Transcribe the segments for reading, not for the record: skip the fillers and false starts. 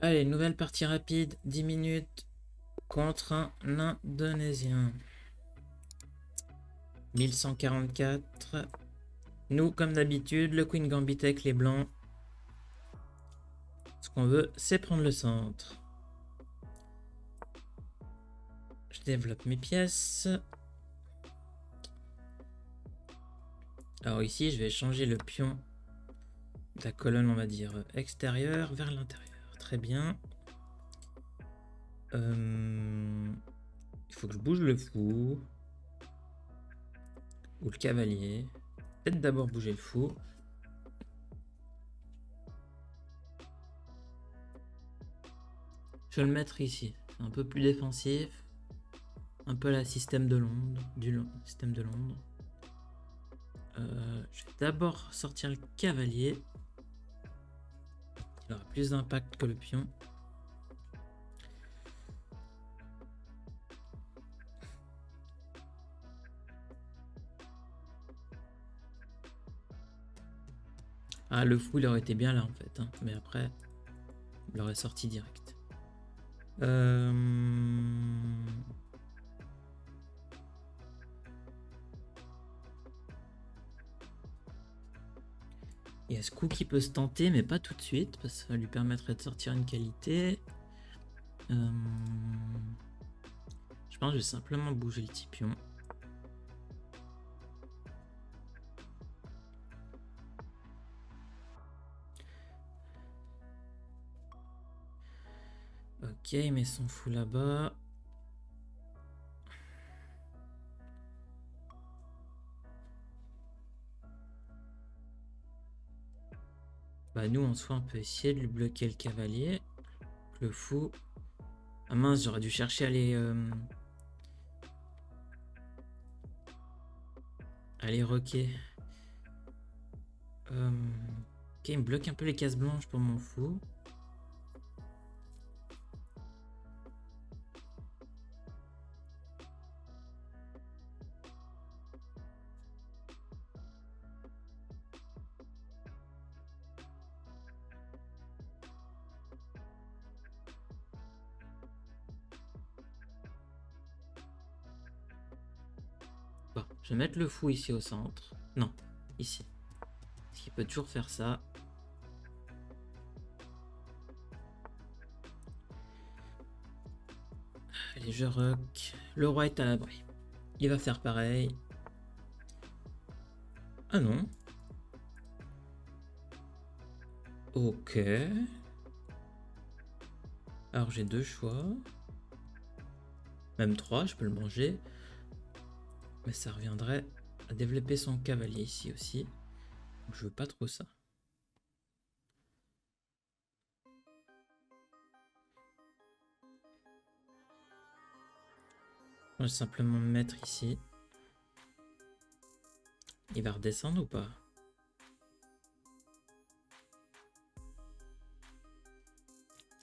Allez, nouvelle partie rapide, 10 minutes contre un Indonésien. 1144. Nous, comme d'habitude, le Queen Gambit avec les blancs. Ce qu'on veut, c'est prendre le centre. Je développe mes pièces. Alors ici, je vais changer le pion de la colonne, on va dire, extérieure vers l'intérieur. Très bien. Il faut que je bouge le fou. Ou le cavalier. Peut-être d'abord bouger le fou. Je vais le mettre ici. C'est un peu plus défensif. Un peu la système de Londres. Système de Londres. Je vais d'abord sortir le cavalier. Il aura plus d'impact que le pion. Ah, le fou, il aurait été bien là en fait. Hein. Mais après, il l'aurait sorti direct. Il y a ce coup qui peut se tenter, mais pas tout de suite, parce que ça lui permettrait de sortir une qualité. Je pense que je vais simplement bouger le petit pion. Ok, il met son fou là-bas. Bah nous, en soi, on peut essayer de lui bloquer le cavalier. Le fou. Ah mince, j'aurais dû chercher à les roquer. Ok, il me bloque un peu les cases blanches pour mon fou. Bon, je vais mettre le fou ici au centre. Non, ici. Parce qu'il peut toujours faire ça. Allez, je rock. Le roi est à l'abri. Il va faire pareil. Ah non. Ok. Alors j'ai deux choix. Même trois, je peux le manger. Mais ça reviendrait à développer son cavalier ici aussi. Donc je veux pas trop ça. Je vais simplement me mettre ici. Il va redescendre ou pas?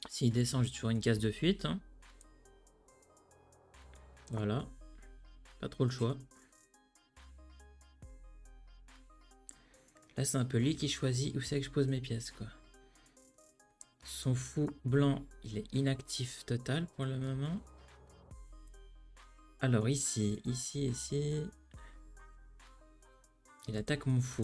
S'il descend, j'ai toujours une case de fuite. Hein. Voilà. Pas trop le choix. Là, c'est un peu lui qui choisit où c'est que je pose mes pièces, quoi. Son fou blanc, il est inactif total pour le moment. Alors ici. Il attaque mon fou.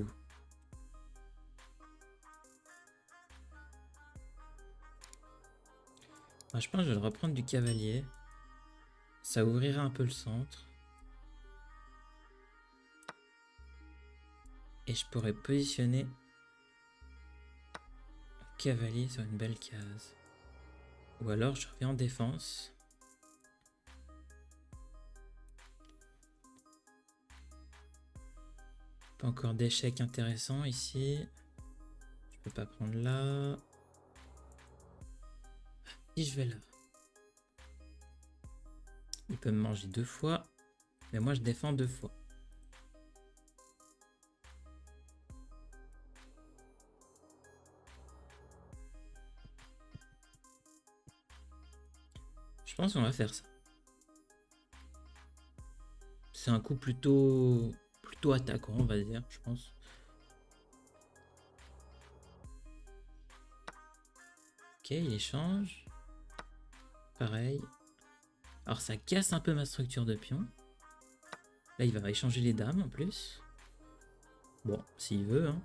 Moi, je pense que je vais le reprendre du cavalier. Ça ouvrira un peu le centre. Et je pourrais positionner le cavalier sur une belle case. Ou alors je reviens en défense. Pas encore d'échec intéressant ici. Je peux pas prendre là. Si je vais là. Il peut me manger deux fois. Mais moi je défends deux fois. Je pense qu'on va faire ça. C'est un coup plutôt attaquant, on va dire, je pense. Ok, il échange. Pareil. Alors ça casse un peu ma structure de pion. Là, il va échanger les dames en plus. Bon, s'il veut, hein.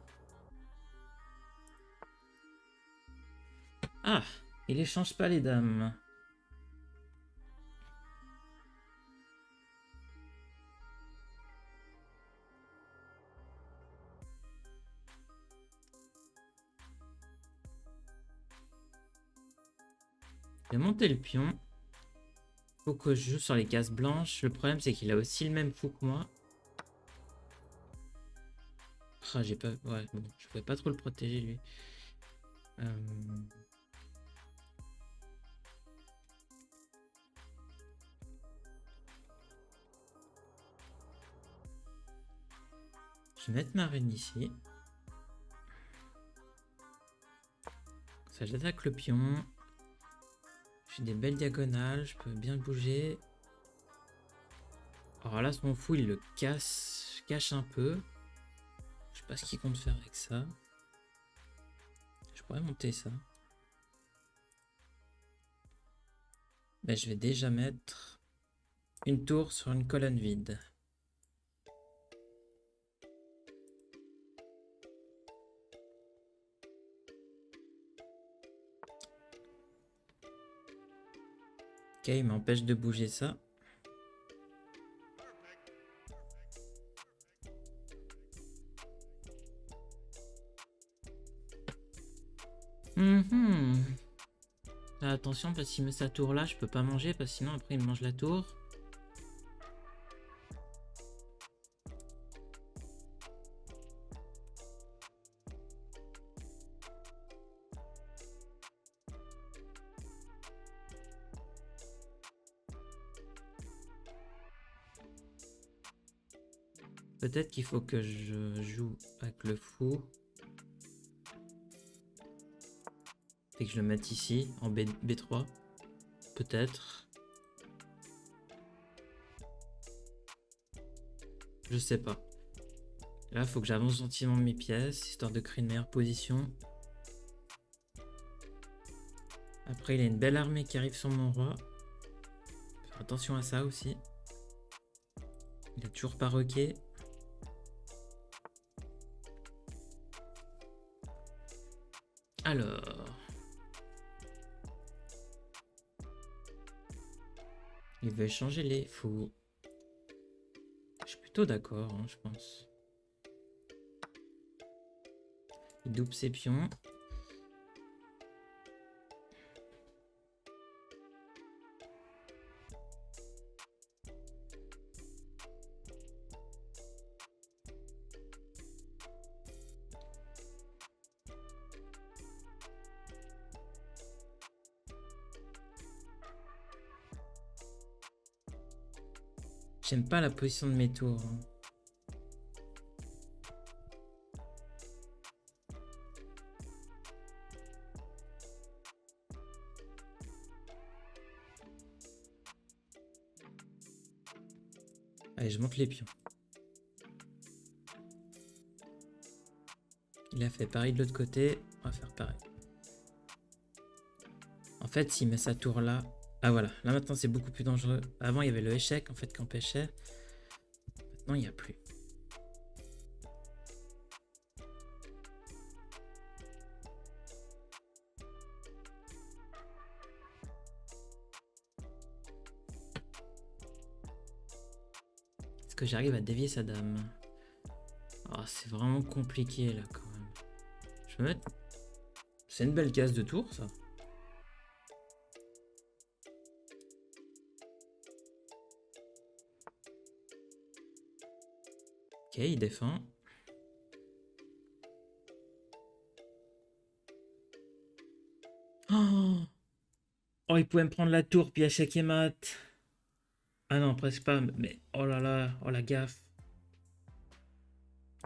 Ah, il échange pas les dames. Je vais monter le pion. Faut que je joue sur les cases blanches. Le problème, c'est qu'il a aussi le même fou que moi. Ah, j'ai pas... Ouais, bon, je pouvais pas trop le protéger, lui. Je vais mettre ma reine ici. Ça, j'attaque le pion. J'ai des belles diagonales. Je peux bien bouger. Alors là, son fou, il le cache un peu. Je sais pas ce qu'il compte faire avec ça. Je pourrais monter ça. Mais je vais déjà mettre une tour sur une colonne vide. Ok, il m'empêche de bouger ça. Attention, parce qu'il met sa tour là, je peux pas manger, parce que sinon après il me mange la tour. Peut-être qu'il faut que je joue avec le fou. Et que je le mette ici, en B3. Peut-être. Je sais pas. Là, il faut que j'avance gentiment mes pièces, histoire de créer une meilleure position. Après, il a une belle armée qui arrive sur mon roi. Faire attention à ça aussi. Il est toujours pas roqué. Alors... Il veut changer les fous. Je suis plutôt d'accord, hein, je pense. Il double ses pions. J'aime pas la position de mes tours. Allez, je monte les pions. Il a fait pareil de l'autre côté. On va faire pareil. En fait, s'il met sa tour là... Ah voilà, là maintenant c'est beaucoup plus dangereux. Avant, il y avait le échec en fait qui empêchait. Maintenant, il n'y a plus. Est-ce que j'arrive à dévier sa dame? Oh, c'est vraiment compliqué là quand même. Je peux mettre... C'est une belle case de tour ça. Ok, il défend. Oh, oh, il pouvait me prendre la tour puis échec et mat. Ah non, presque pas. Mais oh là là, oh la gaffe.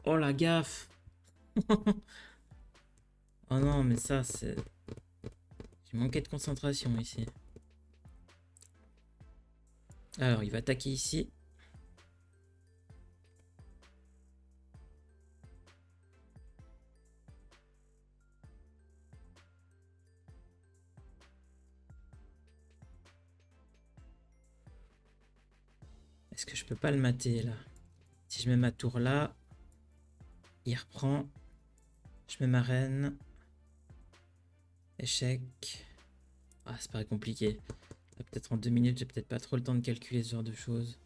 Oh la gaffe. Oh non, mais ça c'est... J'ai manqué de concentration ici. Alors, il va attaquer ici. je peux pas le mater là. Si je mets ma tour là, il reprend. Je mets ma reine. Échec. Ah, c'est pas compliqué. Peut-être en 2 minutes, j'ai peut-être pas trop le temps de calculer ce genre de choses.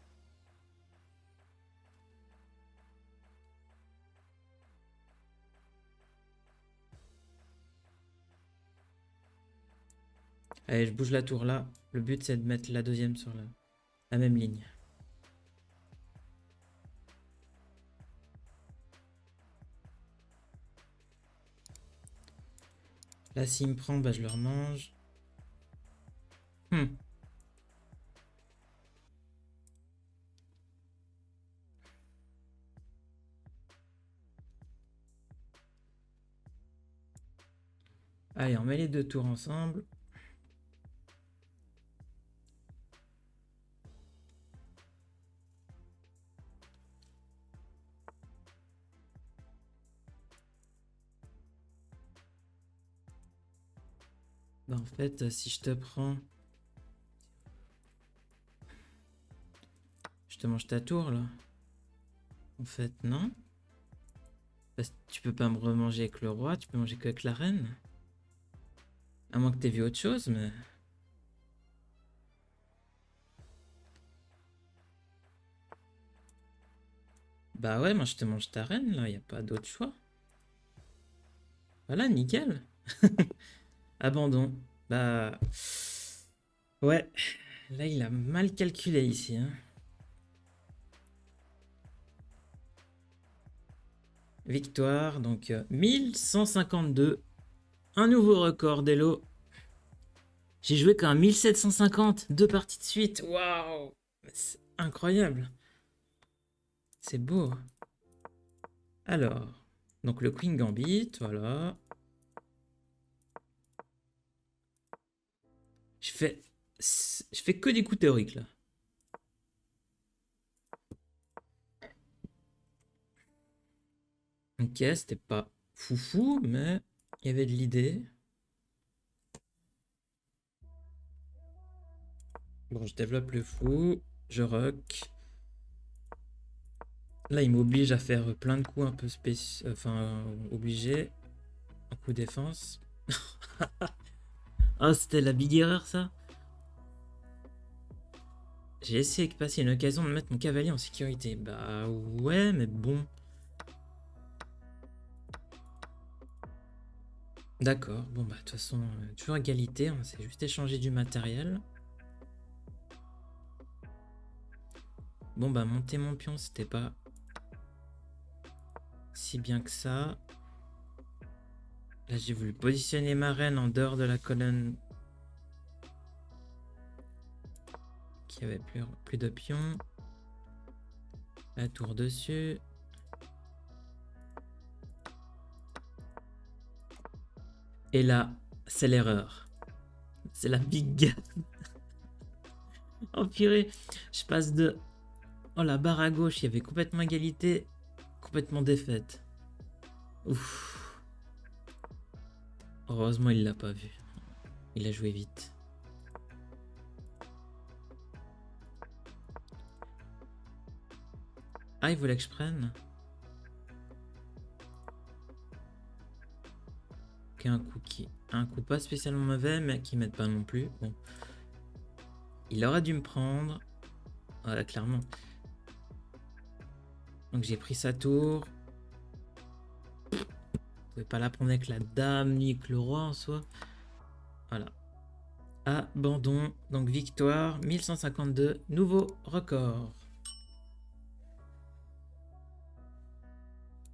Allez, je bouge la tour là. Le but, c'est de mettre la deuxième sur la même ligne. Là, s'il me prend, bah, je le remange. Allez, on met les deux tours ensemble. Bah, en fait, si je te prends... Je te mange ta tour, là. En fait, non. Parce que tu peux pas me remanger avec le roi, tu peux manger qu'avec la reine. À moins que t'aies vu autre chose, mais... Bah ouais, moi je te mange ta reine, là, y a pas d'autre choix. Voilà, nickel. Abandon. Bah... Ouais. Là, il a mal calculé ici, hein. Victoire, donc 1152. Un nouveau record d'Elo. J'ai joué qu'un 1750, 2 parties de suite. Waouh! C'est incroyable. C'est beau. Alors, donc le Queen Gambit, voilà. Je fais que des coups théoriques là. Ok, c'était pas foufou, mais il y avait de l'idée. Bon, je développe le fou, je rock. Là, il m'oblige à faire plein de coups un peu spéciaux, enfin, obligé. Un coup défense. Oh, c'était la big erreur, ça. J'ai essayé de passer une occasion de mettre mon cavalier en sécurité. Bah ouais, mais bon. D'accord, bon bah de toute façon, toujours égalité, on s'est juste échangé du matériel. Bon bah monter mon pion, c'était pas si bien que ça. Là j'ai voulu positionner ma reine en dehors de la colonne qui avait plus de pions. La tour dessus. Et là, c'est l'erreur. C'est la big gaffe. Oh purée, je passe de... Oh, la barre à gauche, il y avait complètement égalité, complètement défaite. Ouf. Heureusement, il l'a pas vu. Il a joué vite. Ah, il voulait que je prenne. Ok, un coup pas spécialement mauvais, mais qui m'aide pas non plus. Bon. Il aurait dû me prendre. Ouais, clairement. Donc j'ai pris sa tour. Je pouvais pas la prendre avec la dame ni avec le roi en soi. Voilà. Abandon. Donc victoire. 1152. Nouveau record.